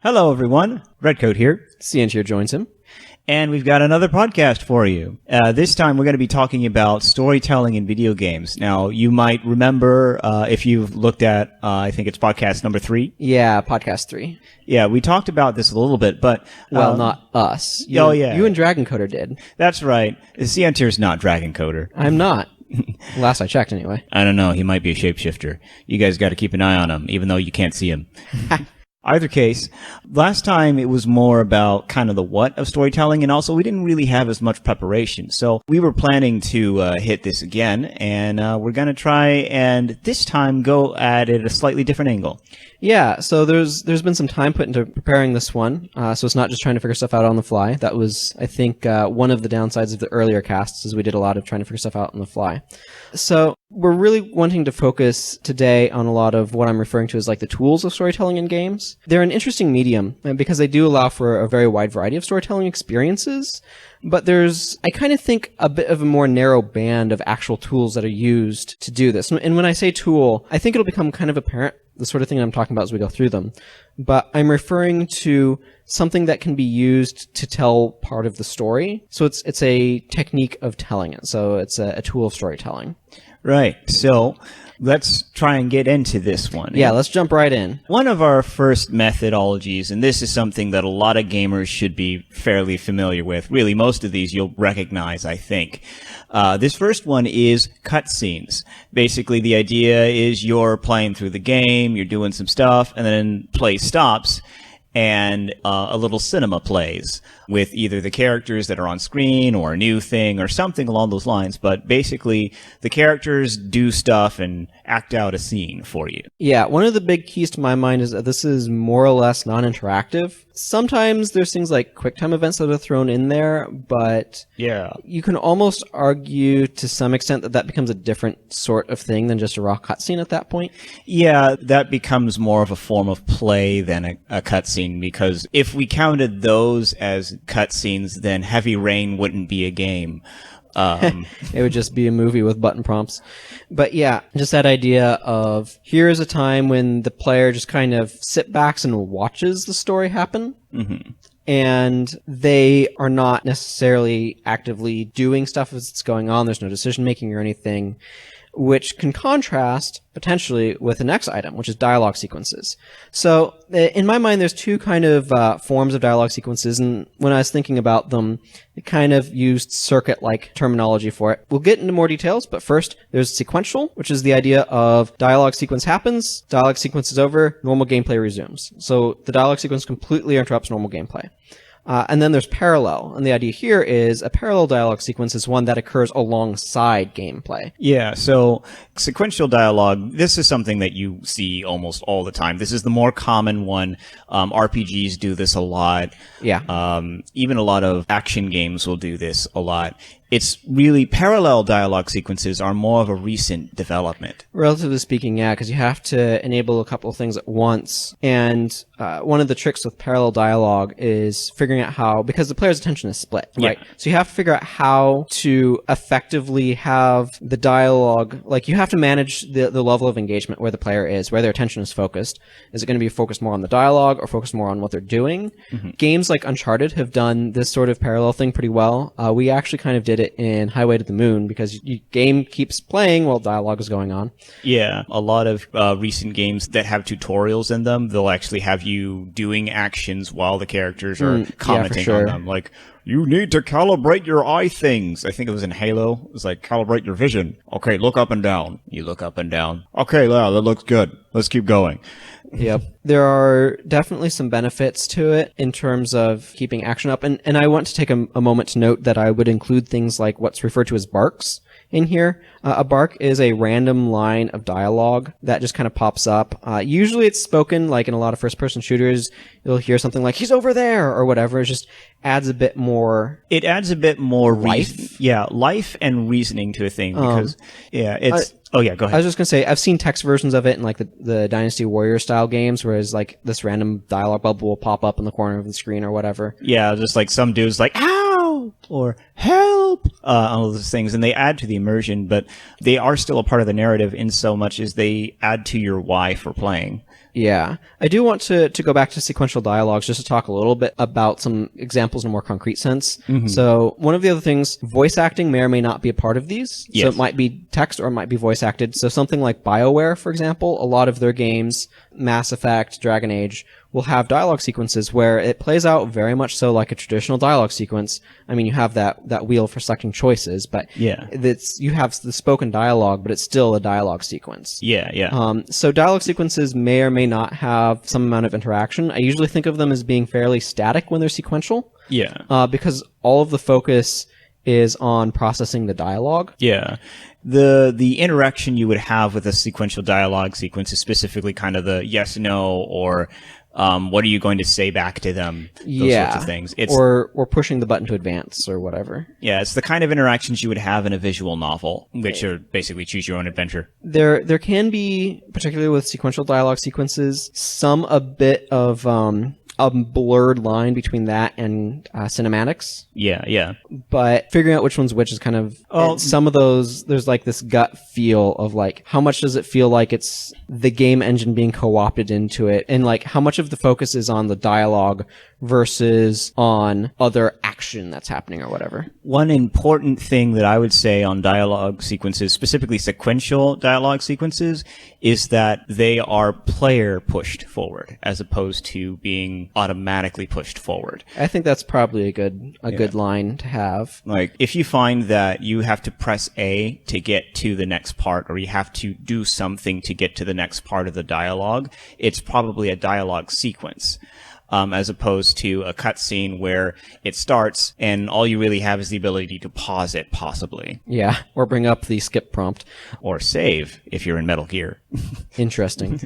Hello, everyone. Redcoat here. Cian here joins him. And we've got another podcast for you. This time we're going to be talking about storytelling in video games. Now, you might remember, if you've looked at, I think it's podcast number 3. Yeah, podcast 3. Yeah, we talked about this a little bit, but... Well, not us. You and Dragon Coder did. That's right. Ciantir's not Dragon Coder. I'm not. Last I checked, anyway. I don't know. He might be a shapeshifter. You guys got to keep an eye on him, even though you can't see him. Either case, last time it was more about kind of the what of storytelling, and also we didn't really have as much preparation. So we were planning to hit this again, and we're going to try and this time go at it a slightly different angle. Yeah, so there's been some time put into preparing this one, so it's not just trying to figure stuff out on the fly. That was, I think, one of the downsides of the earlier casts, is we did a lot of trying to figure stuff out on the fly. So we're really wanting to focus today on a lot of what I'm referring to as like the tools of storytelling in games. They're an interesting medium because they do allow for a very wide variety of storytelling experiences, but there's, I kind of think, a bit of a more narrow band of actual tools that are used to do this. And when I say tool, I think it'll become kind of apparent, the sort of thing I'm talking about as we go through them. But I'm referring to something that can be used to tell part of the story. So it's a technique of telling it. So it's a tool of storytelling. Right. So let's try and get into this one. Yeah, let's jump right in. One of our first methodologies, and this is something that a lot of gamers should be fairly familiar with. Really, most of these you'll recognize, I think. This first one is cutscenes. Basically, the idea is you're playing through the game, you're doing some stuff, and then play stops, and a little cinema plays with either the characters that are on screen or a new thing or something along those lines. But basically, the characters do stuff and act out a scene for you. Yeah, one of the big keys to my mind is that this is more or less non-interactive. Sometimes there's things like QuickTime events that are thrown in there, but yeah, you can almost argue to some extent that that becomes a different sort of thing than just a raw cutscene at that point. Yeah, that becomes more of a form of play than a cutscene, because if we counted those as cutscenes, then Heavy Rain wouldn't be a game. It would just be a movie with button prompts. But yeah, just that idea of here's a time when the player just kind of sit backs and watches the story happen. Mm-hmm. And they are not necessarily actively doing stuff as it's going on. There's no decision making or anything, which can contrast potentially with the next item, which is dialogue sequences. So in my mind, there's two kind of forms of dialogue sequences, and when I was thinking about them, it kind of used circuit-like terminology for it. We'll get into more details, but first, there's sequential, which is the idea of dialogue sequence happens, dialogue sequence is over, normal gameplay resumes. So the dialogue sequence completely interrupts normal gameplay. And then there's parallel, and the idea here is a parallel dialogue sequence is one that occurs alongside gameplay. Yeah, so sequential dialogue, this is something that you see almost all the time. This is the more common one. RPGs do this a lot. Yeah. Even a lot of action games will do this a lot. It's really, parallel dialogue sequences are more of a recent development. Relatively speaking, yeah, because you have to enable a couple of things at once. And one of the tricks with parallel dialogue is figuring out how, because the player's attention is split, right? Yeah. So you have to figure out how to effectively have the dialogue, like you have to manage the level of engagement where the player is, where their attention is focused. Is it going to be focused more on the dialogue or focused more on what they're doing? Mm-hmm. Games like Uncharted have done this sort of parallel thing pretty well. We actually kind of did it in Highway to the Moon, because your game keeps playing while dialogue is going on. Yeah, a lot of recent games that have tutorials in them, they'll actually have you doing actions while the characters are commenting on them. Like, you need to calibrate your eye things. I think it was in Halo. It was like, calibrate your vision. Okay, look up and down. You look up and down. Okay, yeah, that looks good. Let's keep going. Yep. There are definitely some benefits to it in terms of keeping action up. And I want to take a moment to note that I would include things like what's referred to as barks in here. A bark is a random line of dialogue that just kind of pops up. Usually it's spoken, like in a lot of first-person shooters, you'll hear something like, he's over there, or whatever. It just adds a bit more... It adds a bit more life. Life and reasoning to a thing, because, it's... Oh, yeah, go ahead. I was just going to say, I've seen text versions of it in like the Dynasty Warrior style games, whereas like this random dialogue bubble will pop up in the corner of the screen or whatever. Yeah, just like some dude's like, ow! Or help! All those things. And they add to the immersion, but they are still a part of the narrative in so much as they add to your why for playing. Yeah. I do want to go back to sequential dialogues just to talk a little bit about some examples in a more concrete sense. So one of the other things, voice acting may or may not be a part of these. Yes. So it might be text or it might be voice acted. So something like BioWare, for example, a lot of their games, Mass Effect, Dragon Age, will have dialogue sequences where it plays out very much so like a traditional dialogue sequence. I mean, you have that wheel for selecting choices, but Yeah. you have the spoken dialogue, but it's still a dialogue sequence. Yeah. So dialogue sequences may or may not have some amount of interaction. I usually think of them as being fairly static when they're sequential. Yeah. Because all of the focus is on processing the dialogue. Yeah. The interaction you would have with a sequential dialogue sequence is specifically kind of the yes, no, or what are you going to say back to them? Those sorts of things. Or pushing the button to advance or whatever. Yeah, it's the kind of interactions you would have in a visual novel, which are basically choose your own adventure. There can be, particularly with sequential dialogue sequences, a bit of a blurred line between that and cinematics. Yeah. But figuring out which one's which is kind of some of those. There's like this gut feel of like how much does it feel like it's the game engine being co-opted into it, and like how much of the focus is on the dialogue versus on other action that's happening or whatever. One important thing that I would say on dialogue sequences, specifically sequential dialogue sequences, is that they are player pushed forward as opposed to being automatically pushed forward. I think that's probably a good line to have. Like if you find that you have to press A to get to the next part, or you have to do something to get to the next part of the dialogue, it's probably a dialogue sequence. As opposed to a cutscene where it starts and all you really have is the ability to pause it, possibly. Yeah, or bring up the skip prompt. Or save, if you're in Metal Gear. Interesting.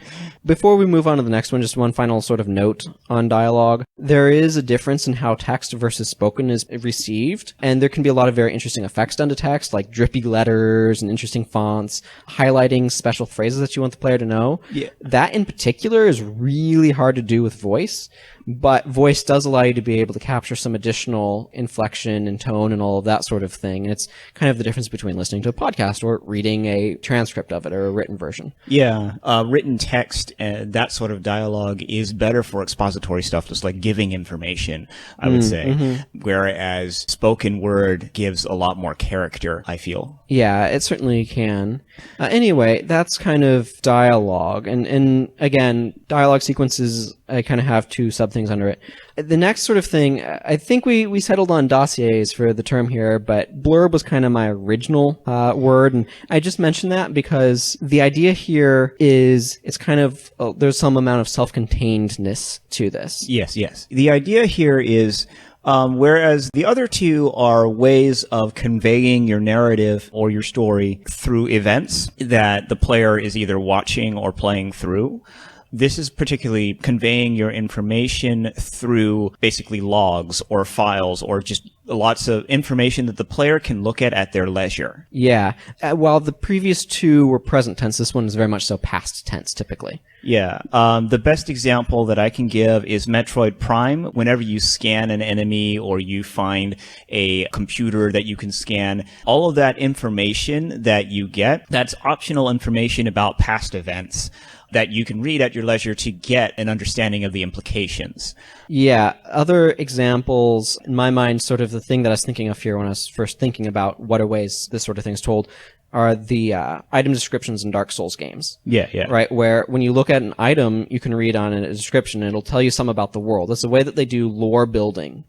Before we move on to the next one, just one final sort of note on dialogue. There is a difference in how text versus spoken is received, and there can be a lot of very interesting effects done to text, like drippy letters and interesting fonts, highlighting special phrases that you want the player to know. Yeah. That in particular is really hard to do with voice. But voice does allow you to be able to capture some additional inflection and tone and all of that sort of thing. And it's kind of the difference between listening to a podcast or reading a transcript of it or a written version. Yeah, written text, that sort of dialogue is better for expository stuff, just like giving information, I would say. Whereas spoken word gives a lot more character, I feel. Yeah, it certainly can. Anyway, that's kind of dialogue. And again, dialogue sequences, I kind of have two sub-things under it. The next sort of thing, I think we settled on dossiers for the term here, but blurb was kind of my original word. And I just mentioned that because the idea here is it's kind of, there's some amount of self-containedness to this. Yes. The idea here is... whereas the other two are ways of conveying your narrative or your story through events that the player is either watching or playing through. This is particularly conveying your information through basically logs or files or just lots of information that the player can look at their leisure. Yeah. While the previous two were present tense, this one is very much so past tense, typically. Yeah. The best example that I can give is Metroid Prime. Whenever you scan an enemy or you find a computer that you can scan, all of that information that you get, that's optional information about past events that you can read at your leisure to get an understanding of the implications. Yeah. Other examples, in my mind, sort of the thing that I was thinking of here when I was first thinking about what are ways this sort of thing is told, are the item descriptions in Dark Souls games. Yeah. Right, where when you look at an item, you can read on a description, and it'll tell you some about the world. That's the way that they do lore building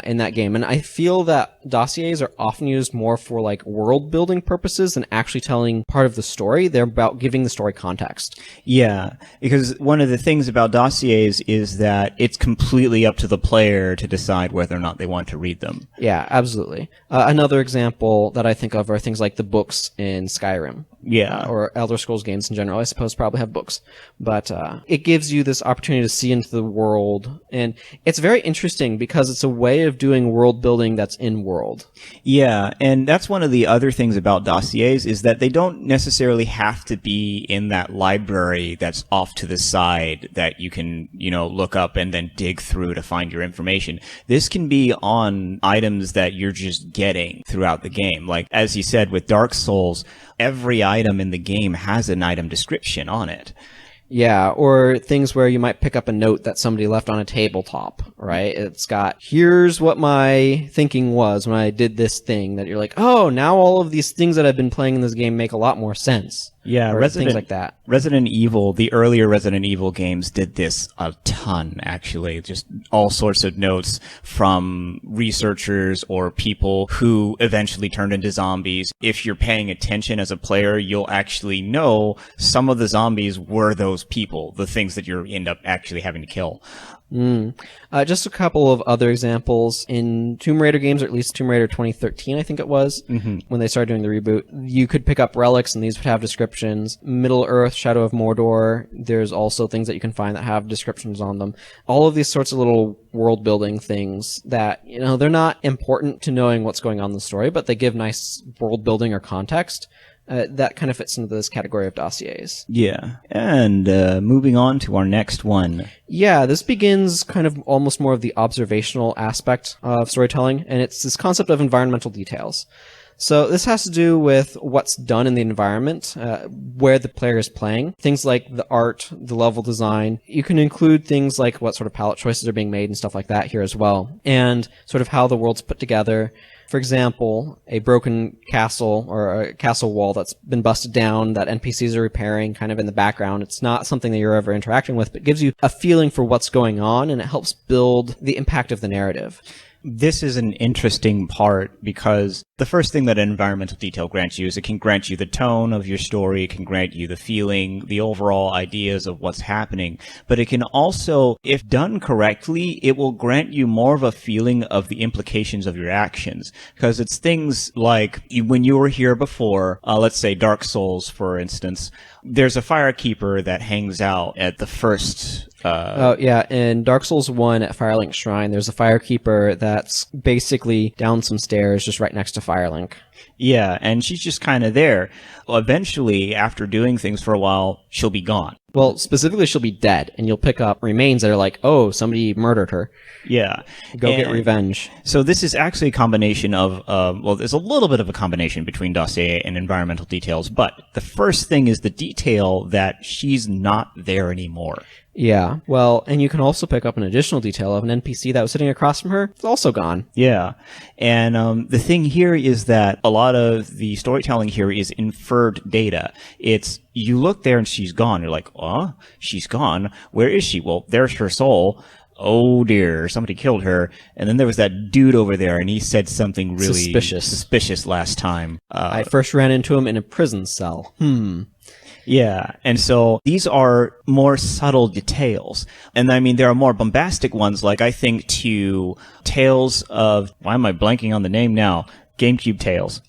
in that game. And I feel that dossiers are often used more for like world building purposes than actually telling part of the story. They're about giving the story context. Yeah, because one of the things about dossiers is that it's completely up to the player to decide whether or not they want to read them. Yeah, absolutely. Another example that I think of are things like the books in Skyrim. Yeah. Or Elder Scrolls games in general, I suppose, probably have books. But it gives you this opportunity to see into the world. And it's very interesting because it's a way of doing world building that's in-world. Yeah, and that's one of the other things about dossiers is that they don't necessarily have to be in that library that's off to the side that you can, look up and then dig through to find your information. This can be on items that you're just getting throughout the game. Like, as you said, with Dark Souls, every item in the game has an item description on it. Yeah, or things where you might pick up a note that somebody left on a tabletop, right? It's got, here's what my thinking was when I did this thing, that you're like, oh, now all of these things that I've been playing in this game make a lot more sense. Yeah, or things like that. Resident Evil, the earlier Resident Evil games did this a ton, actually. Just all sorts of notes from researchers or people who eventually turned into zombies. If you're paying attention as a player, you'll actually know some of the zombies were those people, the things that you end up actually having to kill. Just a couple of other examples. In Tomb Raider games, or at least Tomb Raider 2013, I think it was, when they started doing the reboot, you could pick up relics, and these would have descriptions. Middle-earth, Shadow of Mordor, there's also things that you can find that have descriptions on them. All of these sorts of little world-building things that, you know, they're not important to knowing what's going on in the story, but they give nice world-building or context. That kind of fits into this category of dossiers. Yeah. And moving on to our next one. Yeah, this begins kind of almost more of the observational aspect of storytelling, and it's this concept of environmental details. So this has to do with what's done in the environment, where the player is playing. Things like the art, the level design. You can include things like what sort of palette choices are being made and stuff like that here as well. And sort of how the world's put together. For example, a broken castle or a castle wall that's been busted down that NPCs are repairing kind of in the background. It's not something that you're ever interacting with, but gives you a feeling for what's going on, and it helps build the impact of the narrative. This is an interesting part because the first thing that an environmental detail grants you is it can grant you the tone of your story, it can grant you the feeling, the overall ideas of what's happening, but it can also, if done correctly, it will grant you more of a feeling of the implications of your actions. Because it's things like, when you were here before, let's say Dark Souls, for instance, there's a firekeeper that hangs out at the first... in Dark Souls 1 at Firelink Shrine, there's a firekeeper that's basically down some stairs just right next to Firelink. Yeah, and she's just kind of there. Well, eventually, after doing things for a while, she'll be gone. Well, specifically, she'll be dead, and you'll pick up remains that are like, oh, somebody murdered her. Yeah. Go get revenge. So this is actually a combination of, well, there's a little bit of a combination between dossier and environmental details, but the first thing is the detail that she's not there anymore. Yeah, well, and you can also pick up an additional detail of an NPC that was sitting across from her. It's also gone. Yeah, and the thing here is that a lot of the storytelling here is inferred data. It's, you look there and she's gone. You're like, oh, she's gone. Where is she? Well, there's her soul. Oh dear, somebody killed her. And then there was that dude over there, and he said something really suspicious last time. I first ran into him in a prison cell. Yeah, and so these are more subtle details. And I mean, there are more bombastic ones, like I think to Tales of, why am I blanking on the name now? GameCube Tales.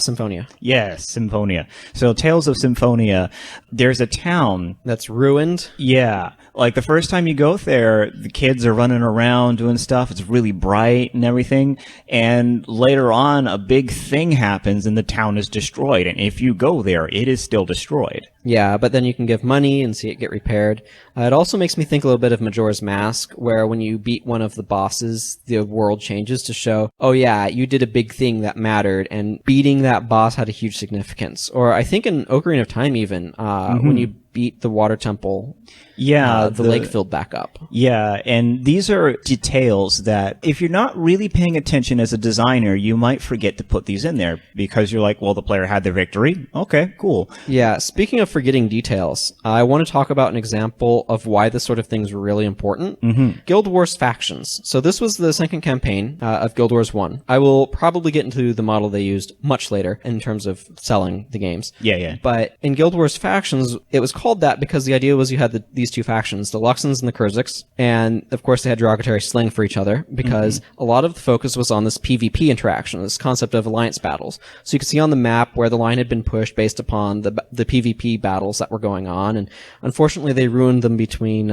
Symphonia. Yes, Symphonia. So Tales of Symphonia, there's a town that's ruined. Yeah. Like the first time you go there, the kids are running around doing stuff. It's really bright and everything. And later on, a big thing happens and the town is destroyed. And if you go there, it is still destroyed. Yeah, but then you can give money and see it get repaired. It also makes me think a little bit of Majora's Mask, where when you beat one of the bosses, the world changes to show, oh yeah, you did a big thing that mattered, and beating that boss had a huge significance. Or I think in Ocarina of Time even, when you beat the water temple, the lake filled back up. Yeah, and these are details that if you're not really paying attention as a designer, you might forget to put these in there because you're like, well, the player had their victory. Okay, cool. Yeah, speaking of forgetting details, I want to talk about an example of why this sort of thing is really important. Guild Wars factions. So this was the second campaign of Guild Wars 1. I will probably get into the model they used much later in terms of selling the games. Yeah. But in Guild Wars factions, it was called that because the idea was you had these two factions, the Luxons and the Kurziks, and of course they had derogatory slang for each other because a lot of the focus was on this PvP interaction, this concept of alliance battles. So you could see on the map where the line had been pushed based upon the PvP battles that were going on, and unfortunately they ruined them between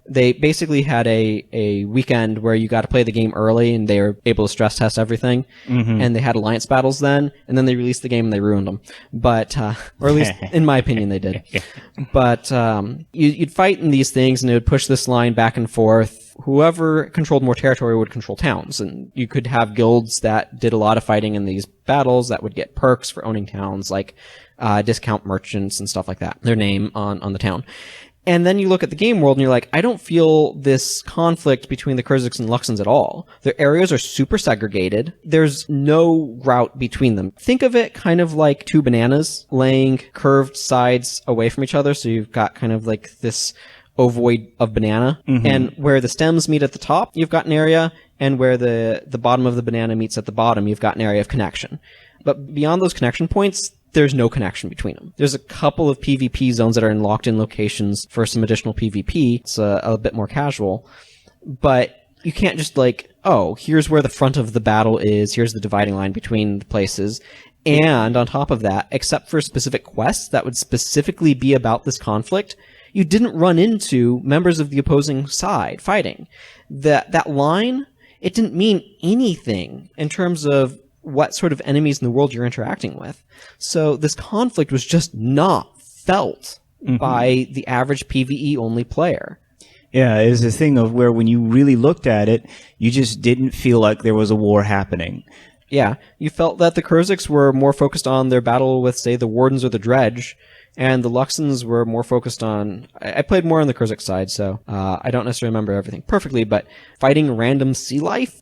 they basically had a weekend where you got to play the game early and they were able to stress test everything, and they had alliance battles then, and then they released the game and they ruined them. But or at least in my opinion they did. But you'd fight in these things and it would push this line back and forth. Whoever controlled more territory would control towns, and you could have guilds that did a lot of fighting in these battles that would get perks for owning towns, like discount merchants and stuff like that, their name on the town. And then you look at the game world and you're like, I don't feel this conflict between the Kurziks and Luxons at all. Their areas are super segregated. There's no route between them. Think of it kind of like two bananas laying curved sides away from each other. So you've got kind of like this ovoid of banana. Mm-hmm. And where the stems meet at the top, you've got an area. And where the bottom of the banana meets at the bottom, you've got an area of connection. But beyond those connection points, there's no connection between them. There's a couple of PvP zones that are in locked-in locations for some additional PvP. It's a bit more casual. But you can't just like, oh, here's where the front of the battle is, here's the dividing line between the places. And on top of that, except for specific quests that would specifically be about this conflict, you didn't run into members of the opposing side fighting. That line, it didn't mean anything in terms of what sort of enemies in the world you're interacting with. So this conflict was just not felt by the average PvE-only player. Yeah, it was a thing of where when you really looked at it, you just didn't feel like there was a war happening. Yeah, you felt that the Kurziks were more focused on their battle with, say, the Wardens or the Dredge, and the Luxons were more focused on... I played more on the Kurzik side, so I don't necessarily remember everything perfectly, but fighting random sea life?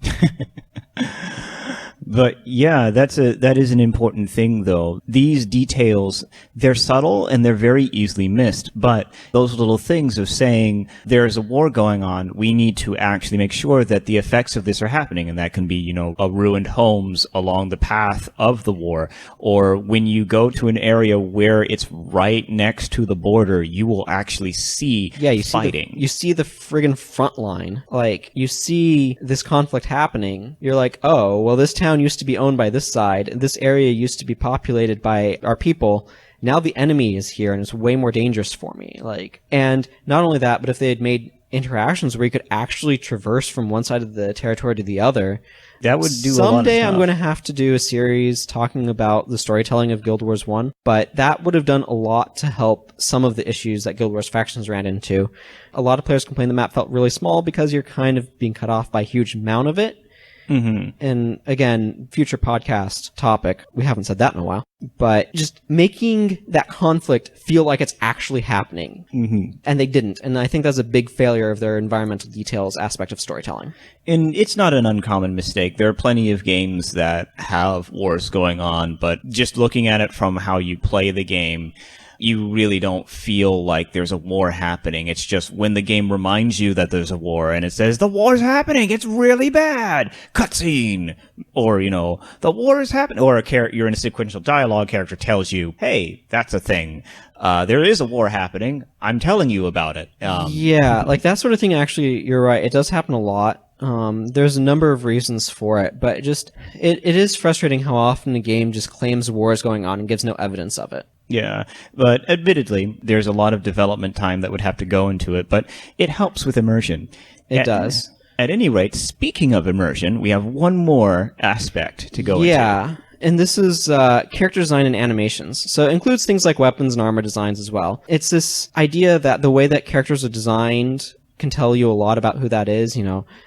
But yeah, that is an important thing, though. These details, they're subtle and they're very easily missed. But those little things of saying there's a war going on, we need to actually make sure that the effects of this are happening. And that can be, ruined homes along the path of the war. Or when you go to an area where it's right next to the border, you will actually see fighting. You see the friggin' front line. Like, you see this conflict happening. You're like, oh, well, this town used to be owned by this side, and this area used to be populated by our people. Now the enemy is here, and it's way more dangerous for me. And not only that, but if they had made interactions where you could actually traverse from one side of the territory to the other, that would do a lot of someday stuff. I'm going to have to do a series talking about the storytelling of Guild Wars 1, but that would have done a lot to help some of the issues that Guild Wars factions ran into. A lot of players complained the map felt really small because you're kind of being cut off by a huge amount of it. Mm-hmm. And again, future podcast topic, we haven't said that in a while, but just making that conflict feel like it's actually happening. Mm-hmm. And they didn't. And I think that's a big failure of their environmental details aspect of storytelling. And it's not an uncommon mistake. There are plenty of games that have wars going on, but just looking at it from how you play the game, you really don't feel like there's a war happening. It's just when the game reminds you that there's a war and it says, the war's happening, it's really bad, cutscene, or, the war is happening, or you're in a sequential dialogue, character tells you, hey, that's a thing. There is a war happening. I'm telling you about it. Yeah, like that sort of thing, actually, you're right. It does happen a lot. There's a number of reasons for it, but it is frustrating how often a game just claims war is going on and gives no evidence of it. Yeah, but admittedly, there's a lot of development time that would have to go into it, but it helps with immersion. It does. At any rate, speaking of immersion, we have one more aspect to go into. Yeah, and this is character design and animations. So it includes things like weapons and armor designs as well. It's this idea that the way that characters are designed can tell you a lot about who that is,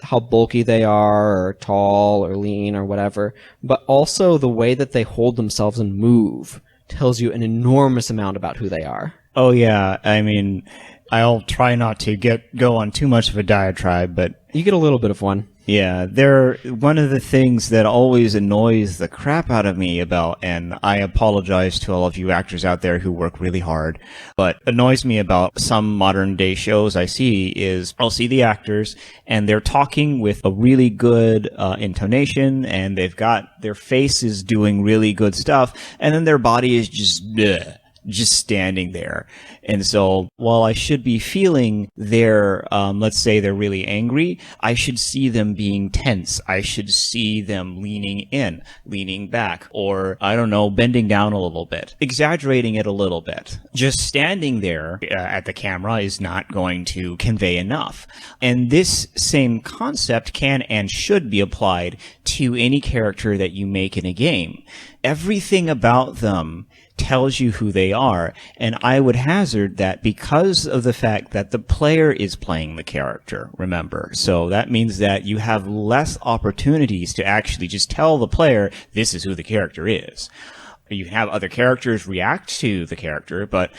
how bulky they are, or tall, or lean, or whatever. But also the way that they hold themselves and move tells you an enormous amount about who they are. Oh, yeah. I mean, I'll try not to go on too much of a diatribe, but... You get a little bit of one. Yeah, one of the things that always annoys the crap out of me about, and I apologize to all of you actors out there who work really hard, but annoys me about some modern day shows I see is I'll see the actors and they're talking with a really good intonation and they've got their faces doing really good stuff, and then their body is just standing there. And so while I should be feeling their, let's say they're really angry, I should see them being tense. I should see them leaning in, leaning back, or, I don't know, bending down a little bit, exaggerating it a little bit. Just standing there at the camera is not going to convey enough. And this same concept can and should be applied to any character that you make in a game. Everything about them tells you who they are, and I would hazard that because of the fact that the player is playing the character, remember. So that means that you have less opportunities to actually just tell the player, this is who the character is. You can have other characters react to the character, but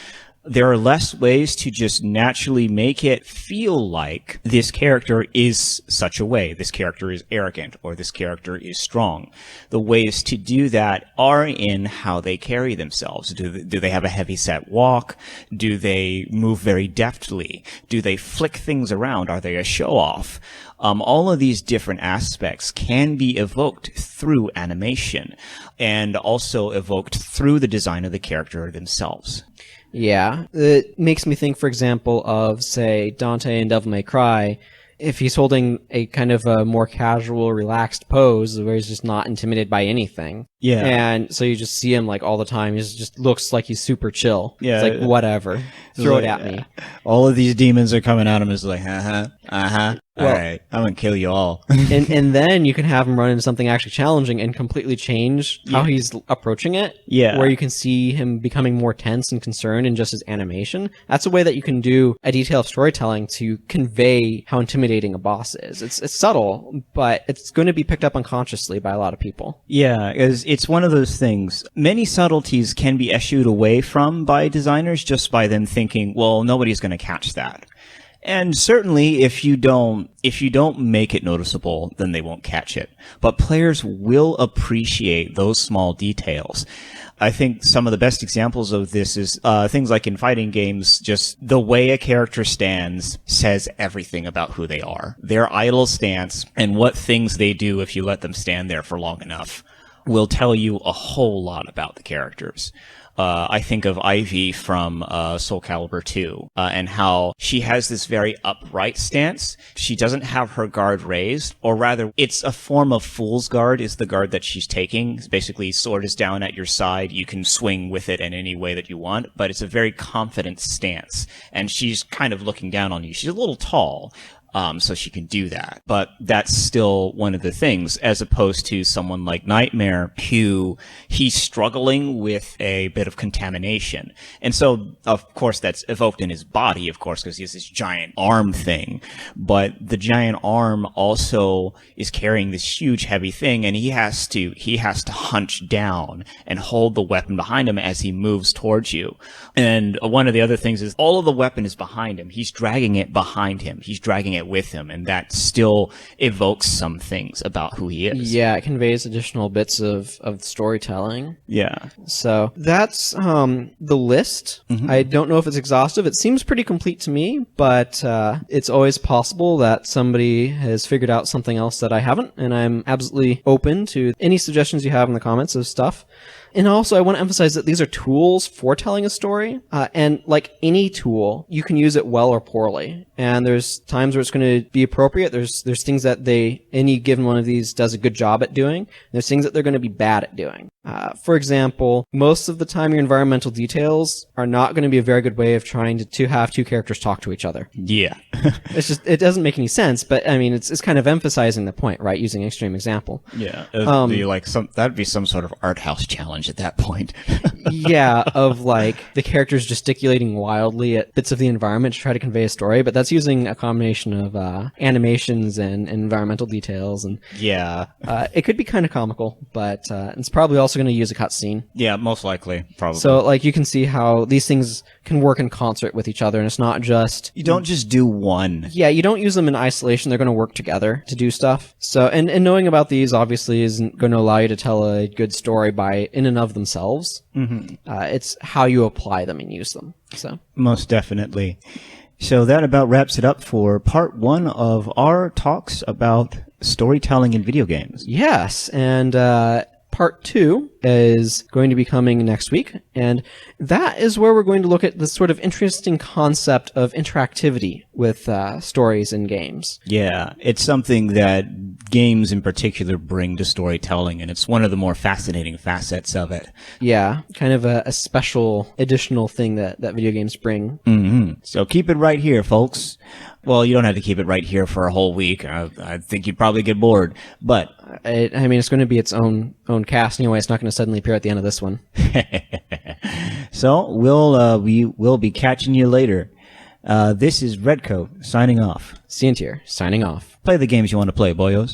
there are less ways to just naturally make it feel like this character is such a way. This character is arrogant, or this character is strong. The ways to do that are in how they carry themselves. Do they have a heavy-set walk? Do they move very deftly? Do they flick things around? Are they a show-off? All of these different aspects can be evoked through animation, and also evoked through the design of the character themselves. Yeah, it makes me think, for example, of, say, Dante in Devil May Cry. If he's holding a kind of a more casual, relaxed pose where he's just not intimidated by anything. Yeah. And so you just see him like all the time. He just looks like he's super chill. Yeah. It's like, whatever. Throw it at me. All of these demons are coming at him. It's like, all Well, right, I'm gonna kill you all. and then you can have him run into something actually challenging and completely change how he's approaching it. Yeah. Where you can see him becoming more tense and concerned in just his animation. That's a way that you can do a detail of storytelling to convey how intimidating a boss is. It's subtle, but it's going to be picked up unconsciously by a lot of people. Yeah, it's one of those things. Many subtleties can be eschewed away from by designers just by them thinking, well, nobody's going to catch that. And certainly, if you don't make it noticeable, then they won't catch it. But players will appreciate those small details. I think some of the best examples of this is things like in fighting games, just the way a character stands says everything about who they are. Their idle stance and what things they do if you let them stand there for long enough will tell you a whole lot about the characters. I think of Ivy from Soul Calibur 2, and how she has this very upright stance. She doesn't have her guard raised, or rather, it's a form of fool's guard is the guard that she's taking. It's basically, sword is down at your side. You can swing with it in any way that you want, but it's a very confident stance. And she's kind of looking down on you. She's a little tall. So she can do that. But that's still one of the things, as opposed to someone like Nightmare, who he's struggling with a bit of contamination. And so, of course, that's evoked in his body, of course, because he has this giant arm thing. But the giant arm also is carrying this huge, heavy thing, and he has to hunch down and hold the weapon behind him as he moves towards you. And one of the other things is all of the weapon is behind him. He's dragging it behind him. He's dragging it with him, and that still evokes some things about who he is. Yeah, it conveys additional bits of storytelling. Yeah. So that's the list. Mm-hmm. I don't know if it's exhaustive. It seems pretty complete to me, but it's always possible that somebody has figured out something else that I haven't, and I'm absolutely open to any suggestions you have in the comments of stuff. And also, I want to emphasize that these are tools for telling a story, and like any tool, you can use it well or poorly. And there's times where it's going to be appropriate. There's things that any given one of these does a good job at doing. There's things that they're going to be bad at doing. For example, most of the time, your environmental details are not going to be a very good way of trying to have two characters talk to each other. Yeah. It doesn't make any sense, but I mean, it's kind of emphasizing the point, right? Using an extreme example. Yeah. That'd be some sort of art house challenge at that point. Yeah, of like the characters gesticulating wildly at bits of the environment to try to convey a story, but that's using a combination of animations and environmental details, and yeah, it could be kind of comical, but it's probably also going to use a cutscene. Yeah, most likely, probably. So like you can see how these things can work in concert with each other, and it's not just you don't just do one. Yeah, you don't use them in isolation. They're going to work together to do stuff. So and knowing about these obviously isn't going to allow you to tell a good story by in and of themselves. Mm-hmm. It's how you apply them and use them. So most definitely. So that about wraps it up for part 1 of our talks about storytelling in video games. Yes, and part 2 is going to be coming next week, and that is where we're going to look at this sort of interesting concept of interactivity with stories in games. Yeah, it's something that games in particular bring to storytelling, and it's one of the more fascinating facets of it. Yeah, kind of a special additional thing that video games bring. Mm-hmm. So keep it right here, folks. Well, you don't have to keep it right here for a whole week. I think you'd probably get bored, but I mean, it's going to be its own cast anyway. It's not going to suddenly appear at the end of this one. So we will be catching you later. This is Redcoat signing off. Ciantier signing off. Play the games you want to play, boyos.